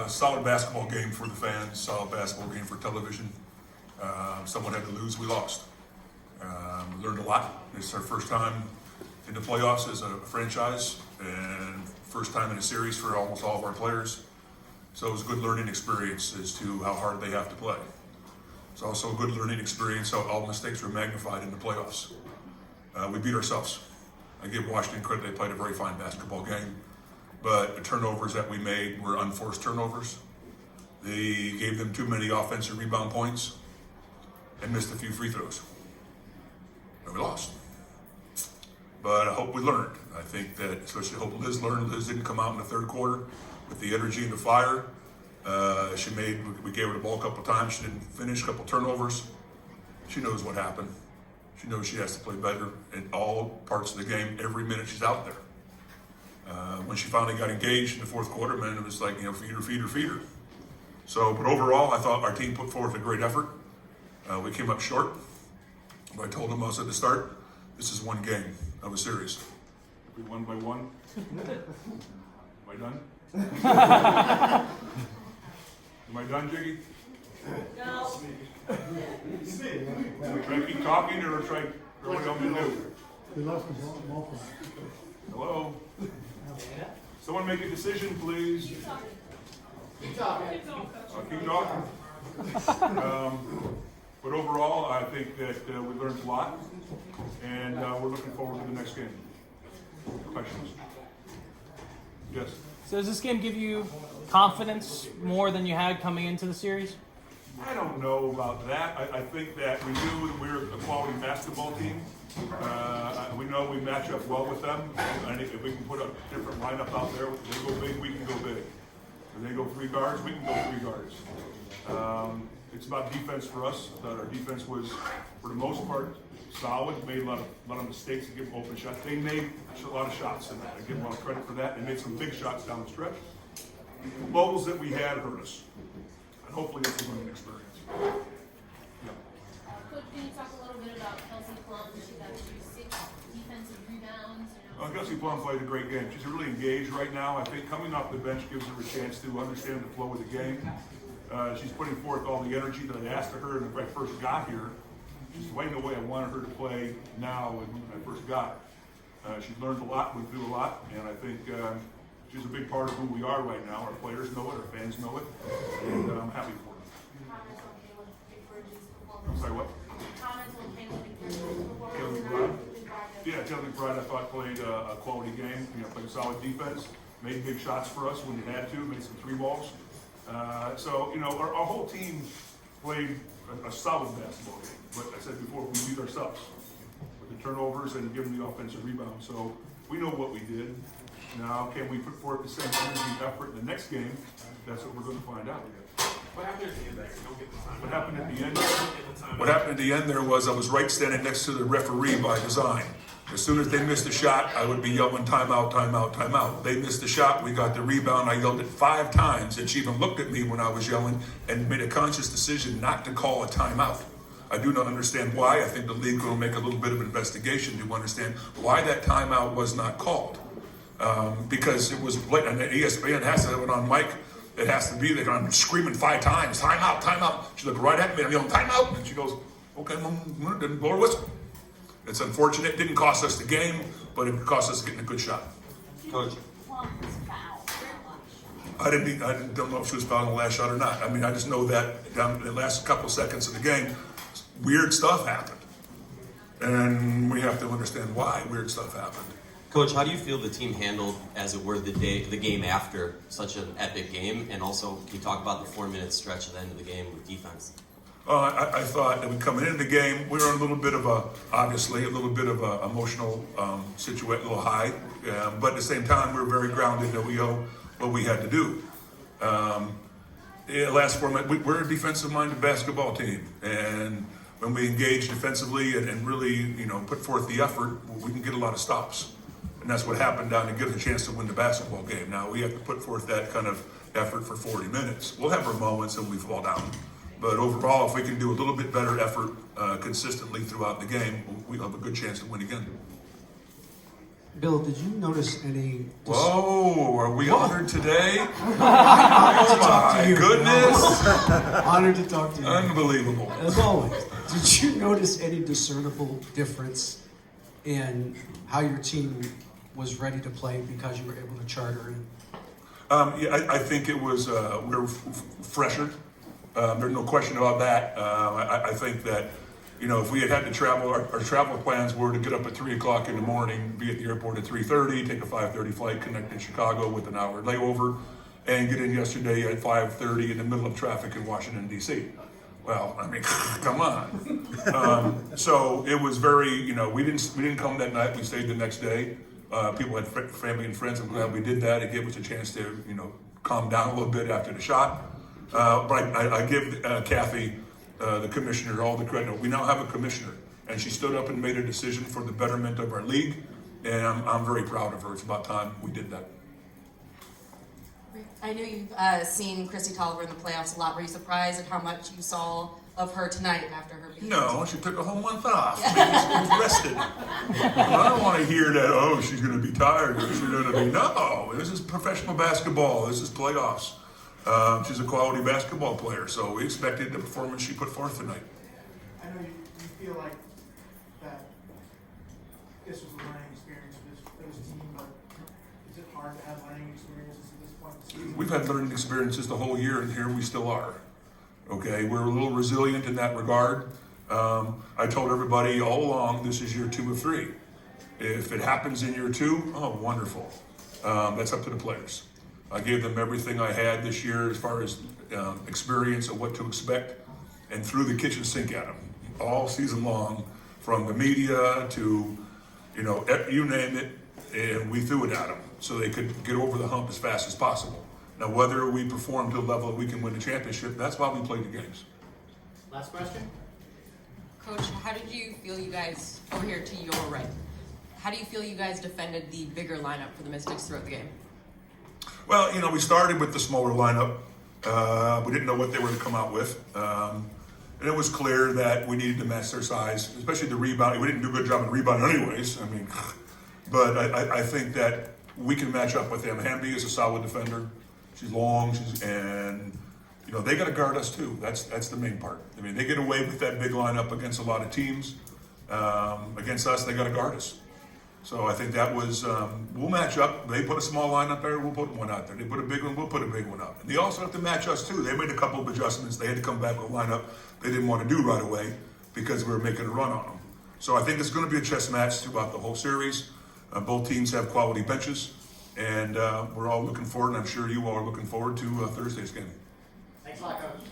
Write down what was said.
Solid basketball game for the fans, solid basketball game for television. Someone had to lose, we lost. We learned a lot. It's our first time in the playoffs as a franchise and first time in a series for almost all of our players. So it was a good learning experience as to how hard they have to play. It's also a good learning experience how all mistakes were magnified in the playoffs. We beat ourselves. I give Washington credit, they played a very fine basketball game, but the turnovers that we made were unforced turnovers. They gave them too many offensive rebound points and missed a few free throws. And we lost. But I hope we learned. I think that, especially hope Liz learned. Liz didn't come out in the third quarter with the energy and the fire. We gave her the ball a couple times. She didn't finish, a couple turnovers. She knows what happened. She knows she has to play better in all parts of the game every minute she's out there. When she finally got engaged in the fourth quarter, man, it was like, feed her. So, but overall, I thought our team put forth a great effort. We came up short. But I told them at the start, this is one game of a series. We won by one. Am I done? Am I done, Jiggy? No. Try to keep talking or try what do you want me to do? We lost the ball. Hello? Someone make a decision, please. Keep talking. I'll keep talking. But overall, I think that we learned a lot, and we're looking forward to the next game. Questions? Yes. So does this game give you confidence more than you had coming into the series? I don't know about that. I think that we knew that we were a quality basketball team. We know we match up well with them. I think if we can put a different lineup out there, if they go big, we can go big. If they go three guards, we can go three guards. It's about defense for us. Our defense was, for the most part, solid. Made a lot of mistakes to give them open shots. They made a lot of shots, and I give them a lot of credit for that. They made some big shots down the stretch. The lulls that we had hurt us. And hopefully that's a learning experience. Yeah. Coach, can you talk a little bit about Kelsey Plum? She got you 6 defensive rebounds. Kelsey Plum played a great game. She's really engaged right now. I think coming off the bench gives her a chance to understand the flow of the game. She's putting forth all the energy that I asked of her when I first got here. She's playing the way I wanted her to play now when I first got her. She's learned a lot, went through a lot, and I think she's a big part of who we are right now. Our players know it, our fans know it, and I'm happy for her. Comments on Caleb McBride's performance? I'm sorry, what? Comments on Caleb McBride's performance? Caleb McBride? Yeah, Caleb McBride, I thought played a quality game. Played a solid defense, made big shots for us when he had to, made some three balls. Our whole team played a solid basketball game. But I said before, we beat ourselves with the turnovers and giving the offensive rebound. So we know what we did. Now, can we put forth the same energy and effort in the next game? That's what we're going to find out. What happened at the end there? You don't get the time. What happened at the end? What What happened at the end there was I was right standing next to the referee by design. As soon as they missed a shot, I would be yelling timeout, timeout, timeout. They missed the shot, we got the rebound. I yelled it 5 times, and she even looked at me when I was yelling and made a conscious decision not to call a timeout. I do not understand why. I think the league will make a little bit of an investigation to understand why that timeout was not called. Because it was blatant, and ESPN has to have it on mic. It has to be there. I'm screaming 5 times, timeout, timeout. She looked right at me, I'm yelling timeout, and she goes, okay, didn't blow her whistle. It's unfortunate. It didn't cost us the game, but it cost us getting a good shot. Coach. I don't know if she was fouled on the last shot or not. I mean, I just know that down in the last couple seconds of the game, weird stuff happened. And we have to understand why weird stuff happened. Coach, how do you feel the team handled, as it were, the game after such an epic game? And also, can you talk about the 4-minute stretch at the end of the game with defense? I thought that we coming into the game, we were in a little bit of a emotional situation, a little high. But at the same time, we were very grounded that we know what we had to do. Last 4 minutes, we're a defensive-minded basketball team, and when we engage defensively and really, put forth the effort, we can get a lot of stops. And that's what happened down to give us a chance to win the basketball game. Now we have to put forth that kind of effort for 40 minutes. We'll have our moments and we fall down. But overall, if we can do a little bit better effort consistently throughout the game, we'll have a good chance to win again. Bill, did you notice any? Whoa, are we honored today? Honored to talk My to you. goodness. Honored to talk to you. Unbelievable. As always, did you notice any discernible difference in how your team was ready to play because you were able to charter in? Yeah, I think it was, we were fresher. There's no question about that. I think that, you know, if we had to travel, our travel plans were to get up at 3 o'clock in the morning, be at the airport at 3:30, take a 5:30 flight, connect in Chicago with an hour layover, and get in yesterday at 5:30 in the middle of traffic in Washington, D.C. Well, I mean, come on. So it was very, you know, we didn't come that night. We stayed the next day. People had family and friends. I'm glad we did that. It gave us a chance to, you know, calm down a little bit after the shot. But I give Kathy, the commissioner, all the credit. We now have a commissioner, and she stood up and made a decision for the betterment of our league, and I'm very proud of her. It's about time we did that. I know you've seen Christy Tolliver in the playoffs a lot. Were you surprised at how much you saw of her tonight after her beat? No, she took a whole month off. Maybe she's rested. I don't want to hear that, oh, she's going to be tired or she's going to be, no, this is professional basketball. This is playoffs. She's a quality basketball player, so we expected the performance she put forth tonight. I know you feel like that this was a learning experience for this team, but is it hard to have learning experiences at this point in the season? We've had learning experiences the whole year, and here we still are. Okay, we're a little resilient in that regard. I told everybody all along, this is year 2 of 3. If it happens in year 2, oh, wonderful. That's up to the players. I gave them everything I had this year as far as experience of what to expect, and threw the kitchen sink at them all season long, from the media to, you know, you name it, and we threw it at them so they could get over the hump as fast as possible. Now, whether we perform to a level that we can win the championship, that's why we play the games. Last question. Coach, how did you feel you guys, over here to your right, how do you feel you guys defended the bigger lineup for the Mystics throughout the game? Well, you know, we started with the smaller lineup. We didn't know what they were to come out with. And it was clear that we needed to match their size, especially the rebounding. We didn't do a good job in rebounding anyways. I mean, but I think that we can match up with them. Hamby is a solid defender. She's long, and you know, they got to guard us too. That's the main part. I mean, they get away with that big lineup against a lot of teams. Against us, they got to guard us. So I think that was, we'll match up. They put a small line up there, we'll put one out there. They put a big one, we'll put a big one up. And they also have to match us too. They made a couple of adjustments. They had to come back with a lineup they didn't want to do right away because we were making a run on them. So I think it's going to be a chess match throughout the whole series. Both teams have quality benches, and we're all looking forward, and I'm sure you all are looking forward to Thursday's game. Thanks a lot, Coach.